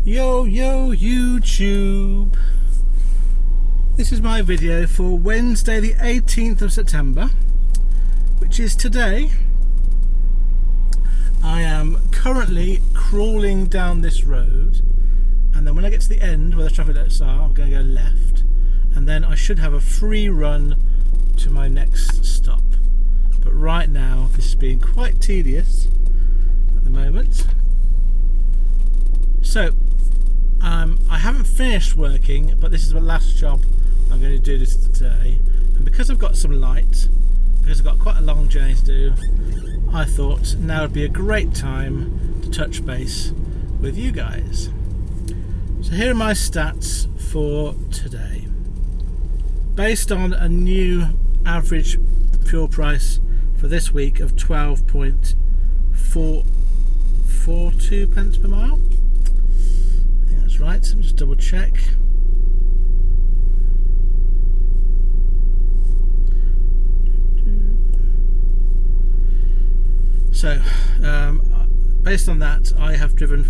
Yo YouTube, this is my video for Wednesday the 18th of September, which is today. I am currently crawling down this road, and then when I get to the end where the traffic lights are, I'm going to go left, and then I should have a free run to my next stop. But right now this is being quite tedious at the moment. So I haven't finished working, but this is the last job I'm going to do this today, and because I've got some light, because I've got quite a long journey to do, I thought now would be a great time to touch base with you guys. So here are my stats for today. Based on a average fuel price for this week of 12.442 pence per mile. I think that's right. Let me just double check. So based on that, I will have driven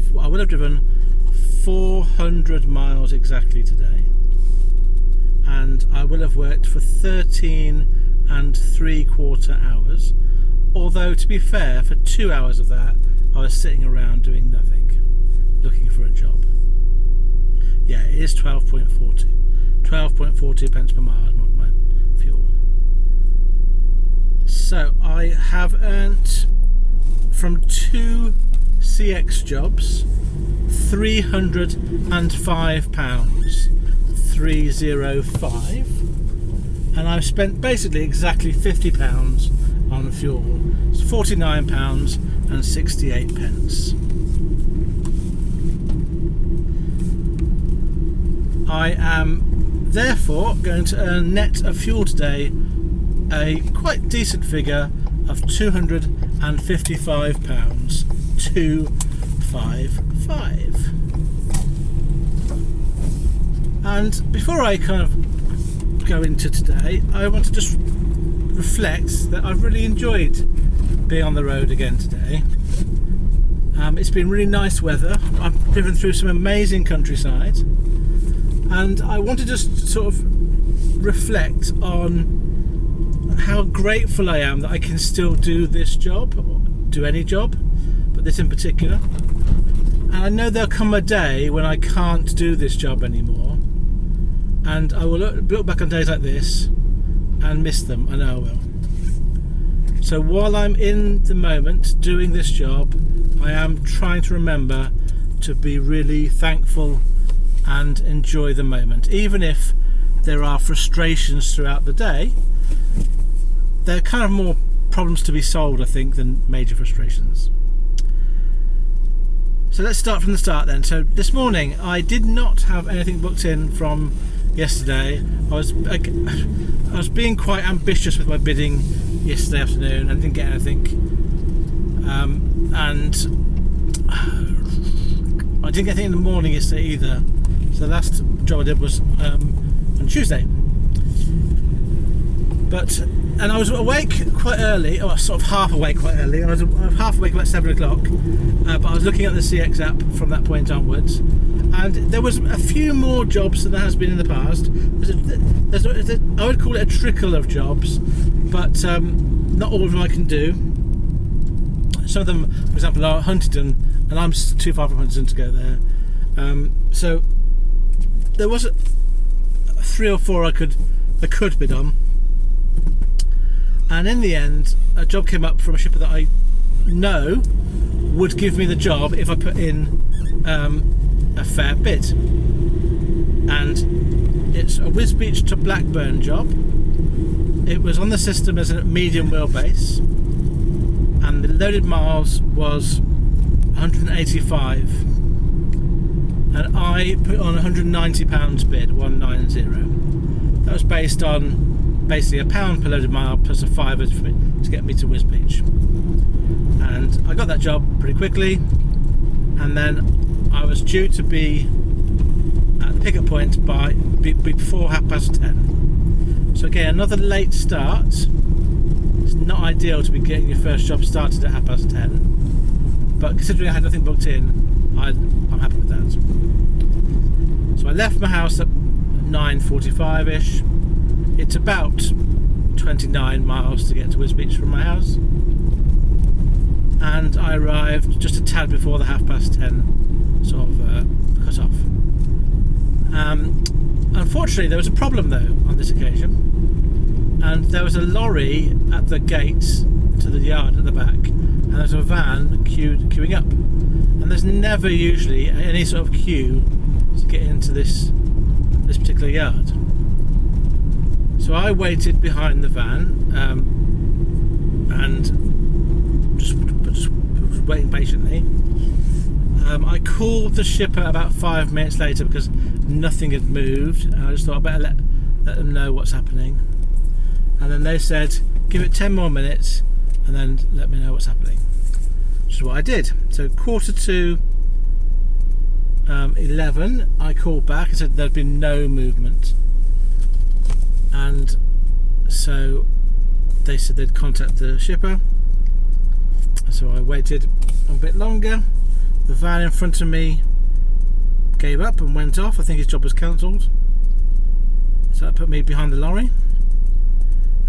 400 miles exactly today, and I will have worked for 13 3/4 hours, although to be fair, for 2 hours of that I was sitting around doing nothing, looking for a job. Yeah, it is 12.42 pence per mile is my fuel. So I have earned from 2 CX jobs £305, 305, and I've spent basically exactly £50 on fuel. It's £49.68. I am therefore going to earn net of fuel today a quite decent figure of £255, 255. And before I kind of go into today, I want to just reflect that I've really enjoyed being on the road again today. It's been really nice weather. I've driven through some amazing countryside, and I want to just sort of reflect on how grateful I am that I can still do this job, or do any job, but this in particular. And I know there'll come a day when I can't do this job anymore, and I will look back on days like this and miss them. I know I will. So while I'm in the moment doing this job, I am trying to remember to be really thankful and enjoy the moment. Even if there are frustrations throughout the day, they're kind of more problems to be solved, I think, than major frustrations. So let's start from the start then. So this morning I did not have anything booked in from yesterday. I was being quite ambitious with my bidding yesterday afternoon and didn't get anything, and I didn't get anything in the morning yesterday either. So the last job I did was on Tuesday. And I was awake quite early, or sort of half awake quite early. I was half awake about 7 o'clock, but I was looking at the CX app from that point onwards, and there was a few more jobs than there has been in the past. I would call it a trickle of jobs, but not all of them I can do. Some of them, for example, are Huntingdon, and I'm too far from Huntingdon to go there. So there was 3 or 4 I could bid on. And in the end, a job came up from a shipper that I know would give me the job if I put in a fair bid. And it's a Wisbeach to Blackburn job. It was on the system as a medium wheelbase, and the loaded miles was 185. And I put on £190 bid, 190. That was based on basically £1 per loaded mile plus a £5 for it to get me to Wisbeach. And I got that job pretty quickly, and then I was due to be at the pickup point before 10:30. So again, another late start. It's not ideal to be getting your first job started at 10:30, but considering I had nothing booked in, I'm happy with that. So I left my house at 9:45ish. It's about 29 miles to get to Wisbech from my house, and I arrived just a tad before the 10:30 sort of cut off. Unfortunately, there was a problem though on this occasion, and there was a lorry at the gate to the yard at the back, and there's a van queuing up, and there's never usually any sort of queue to get into this particular yard. So I waited behind the van and just waiting patiently. I called the shipper about 5 minutes later because nothing had moved, and I just thought I'd better let them know what's happening. And then they said, give it 10 more minutes and then let me know what's happening, which is what I did. So 11:15, I called back and said there'd been no movement, and so they said they'd contact the shipper. So I waited a bit longer. The van in front of me gave up and went off. I think his job was cancelled, so that put me behind the lorry.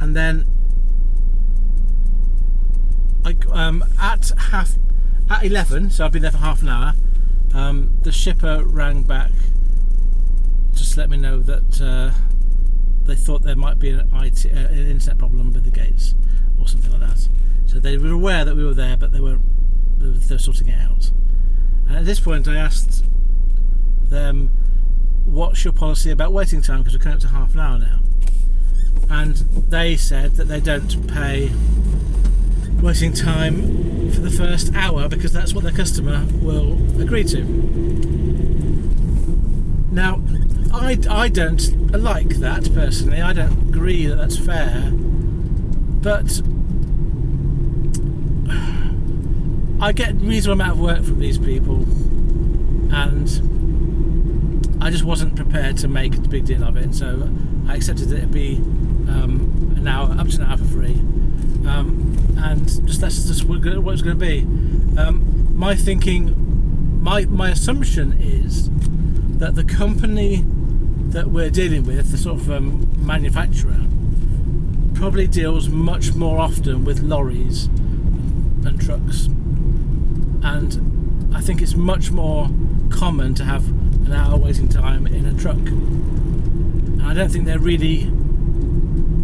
And then at 11, so I've been there for half an hour, the shipper rang back just to let me know that they thought there might be an internet problem with the gates or something like that. So they were aware that we were there, but they were sorting it out. And at this point I asked them, what's your policy about waiting time, because we're coming up to half an hour now. And they said that they don't pay waiting time for the first hour because that's what their customer will agree to. Now, I don't like that personally. I don't agree that that's fair, but I get a reasonable amount of work from these people, and I just wasn't prepared to make a big deal of it, so I accepted that it'd be an hour, up to an hour for free, and that's just what it's going to be. My thinking, my assumption is that the company that we're dealing with, the sort of manufacturer, probably deals much more often with lorries and trucks, and I think it's much more common to have an hour waiting time in a truck, and I don't think they really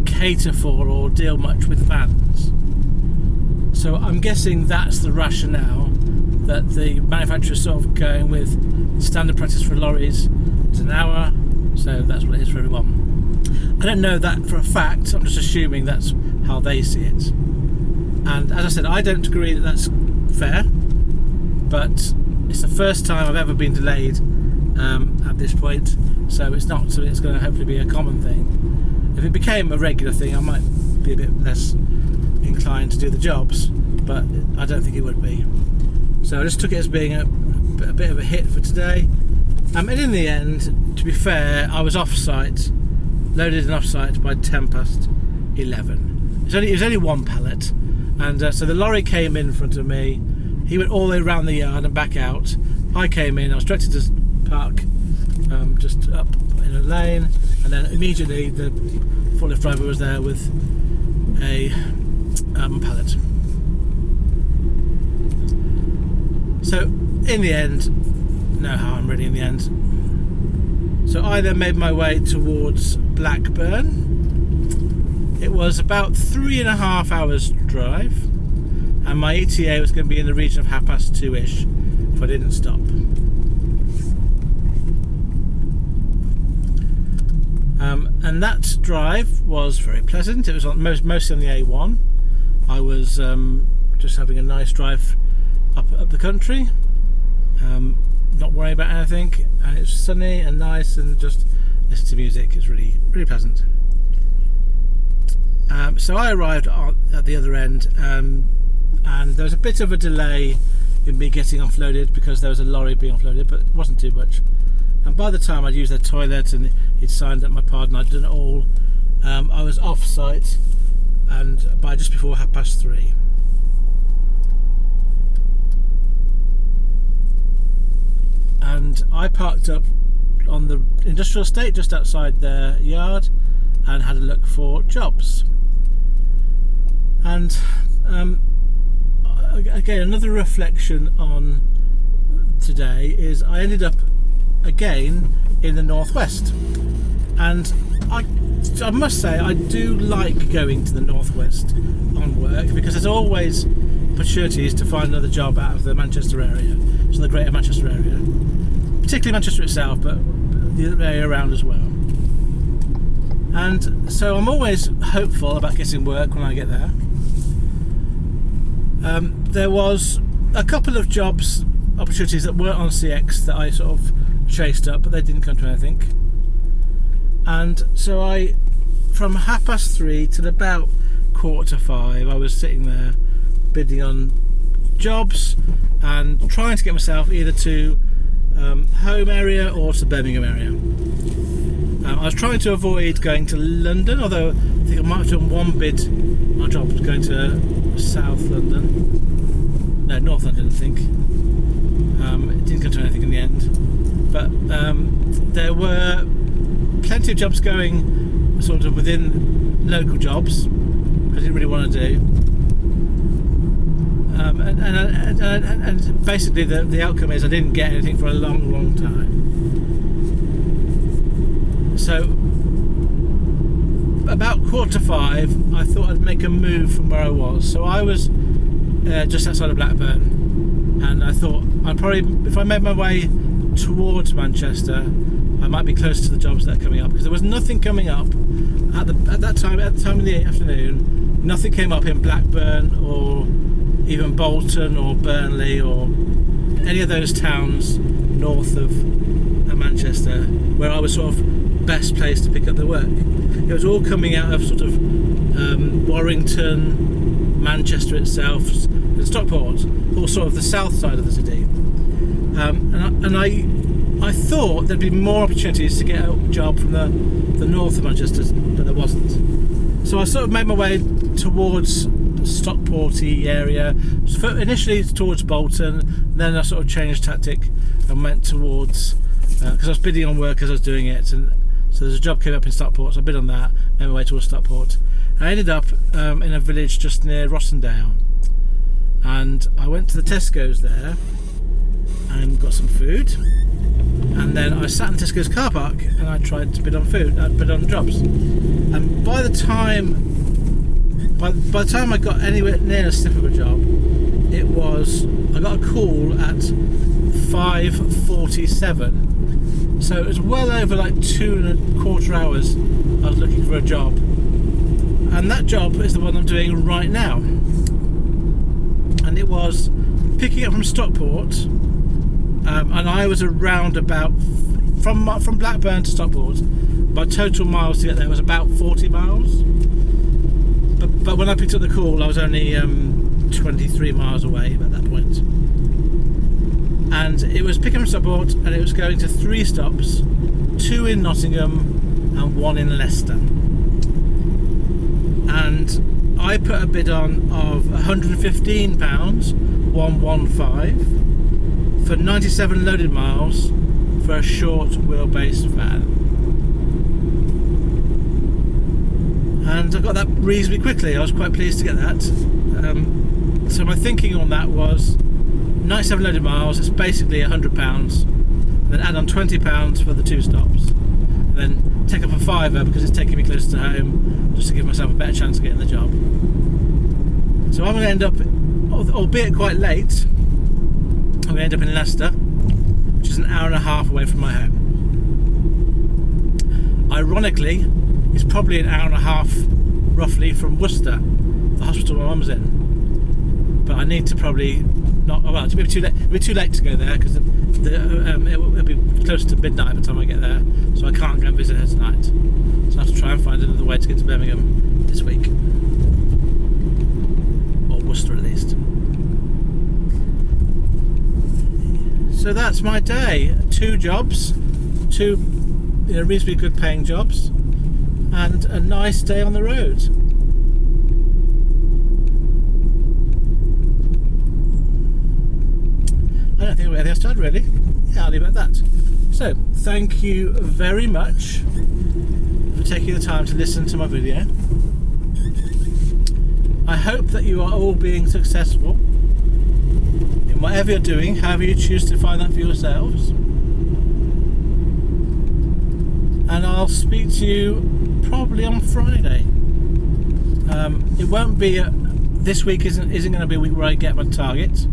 cater for or deal much with vans. So I'm guessing that's the rationale, that the manufacturer's sort of going with standard practice for lorries is an hour, so that's what it is for everyone. I don't know that for a fact, I'm just assuming that's how they see it. And as I said, I don't agree that that's fair, but it's the first time I've ever been delayed at this point, so it's not something that's going to hopefully be a common thing. If it became a regular thing, I might be a bit less inclined to do the jobs, but I don't think it would be. So I just took it as being a bit of a hit for today. And in the end, to be fair, I was off-site, loaded and off-site by 11:10. It was only one pallet, and so the lorry came in front of me. He went all the way around the yard and back out. I came in, I was directed to park just up in a lane, and then immediately the forklift driver was there with a pallet. So in the end, no harm really in the end. So I then made my way towards Blackburn. It was about 3.5 hours drive, and my ETA was going to be in the region of 2:30ish if I didn't stop. And that drive was very pleasant. It was mostly on the A1. I was just having a nice drive up the country, not worrying about anything, and it's sunny and nice, and just listen to music. It's really pleasant. So I arrived at the other end, and there was a bit of a delay in me getting offloaded because there was a lorry being offloaded, but it wasn't too much. And by the time I'd used their toilet and he'd signed up my pardon, I'd done it all, I was off site, and by just before 3:30. and I parked up on the industrial estate just outside their yard and had a look for jobs. And again, another reflection on today is I ended up again in the northwest, and I must say I do like going to the northwest on work, because there's always opportunities to find another job out of the Manchester area, so the greater Manchester area, particularly Manchester itself, but the area around as well. And so I'm always hopeful about getting work when I get there. There was a couple of jobs opportunities that weren't on CX that I sort of chased up, but they didn't come to anything. And so from 3:30 till about 4:45, I was sitting there bidding on jobs and trying to get myself either to home area or to Birmingham area. I was trying to avoid going to London, although I think I might have done one bid on a job going to South London. No, North London, I think. It didn't come to anything in the end. But there were plenty of jobs going sort of within local jobs I didn't really want to do. And basically the outcome is I didn't get anything for a long time. So about 4:45 I thought I'd make a move from where I was. So I was just outside of Blackburn, and I thought I'd probably, if I made my way towards Manchester, I might be close to the jobs that are coming up, because there was nothing coming up at the time in the afternoon. Nothing came up in Blackburn or even Bolton or Burnley or any of those towns north of Manchester where I was sort of best placed to pick up the work. It was all coming out of sort of Warrington, Manchester itself, and Stockport, or sort of the south side of the city. And I thought there'd be more opportunities to get a job from the north of Manchester, but there wasn't. So I sort of made my way towards Stockporty area, initially towards Bolton, then I sort of changed tactic and went towards, because I was bidding on work as I was doing it, and so there's a job came up in Stockport, so I bid on that, made my way towards Stockport. I ended up in a village just near Rossendale, and I went to the Tesco's there and got some food, and then I sat in Tesco's car park and I tried to bid on bid on jobs. And by the time I got anywhere near a sniff of a job, I got a call at 5:47. So it was well over like 2.25 hours I was looking for a job. And that job is the one I'm doing right now. And it was picking up from Stockport, and I was around about, from Blackburn to Stockport, my total miles to get there was about 40 miles. But when I picked up the call, I was only 23 miles away at that point. And it was picking up from Stockport, and it was going to 3 stops, 2 in Nottingham and 1 in Leicester. And I put a bid on of £115, 115, for 97 loaded miles for a short wheelbase van. And I got that reasonably quickly. I was quite pleased to get that. So my thinking on that was 97 loaded miles, it's basically £100, then add on £20 for the 2 stops, and then take up a £5 because it's taking me closer to home, just to give myself a better chance of getting the job. So I'm going to end up, albeit quite late, I'm going to end up in Leicester, which is an hour and a half away from my home. Ironically, it's probably an hour and a half roughly from Worcester, the hospital my mum's in. But I need to probably it'll be too late to go there, because it'll be close to midnight by the time I get there, so I can't go and visit her tonight. So I have to try and find another way to get to Birmingham this week, or Worcester at least. So that's my day. 2 jobs, 2 reasonably good paying jobs, and a nice day on the road. I don't think we're anything else to add, really. yeah, I'll leave it at that. So, thank you very much for taking the time to listen to my video. I hope that you are all being successful in whatever you're doing, however you choose to find that for yourselves. And I'll speak to you probably on Friday. It won't be this week isn't going to be a week where I get my target,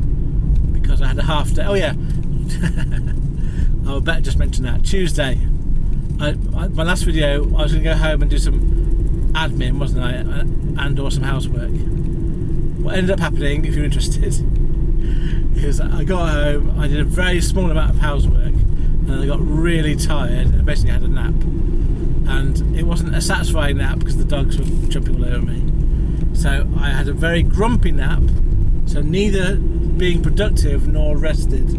because I had a half day. Oh yeah, I better just mention that. Tuesday, my last video, I was going to go home and do some admin, wasn't I, and or some housework. What ended up happening, if you're interested, is I got home, I did a very small amount of housework, and then I got really tired and basically had a nap. And it wasn't a satisfying nap because the dogs were jumping all over me. So I had a very grumpy nap, so neither being productive nor rested.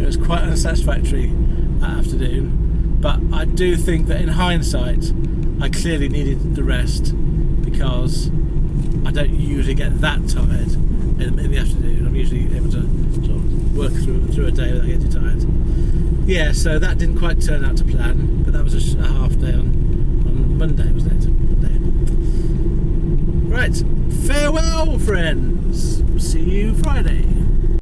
It was quite unsatisfactory that afternoon. But I do think that in hindsight, I clearly needed the rest, because I don't usually get that tired in the afternoon. I'm usually able to sort of work through a day without getting too tired. Yeah, so that didn't quite turn out to plan, but that was a half day on Monday, wasn't it? Monday. Right, farewell, friends. See you Friday.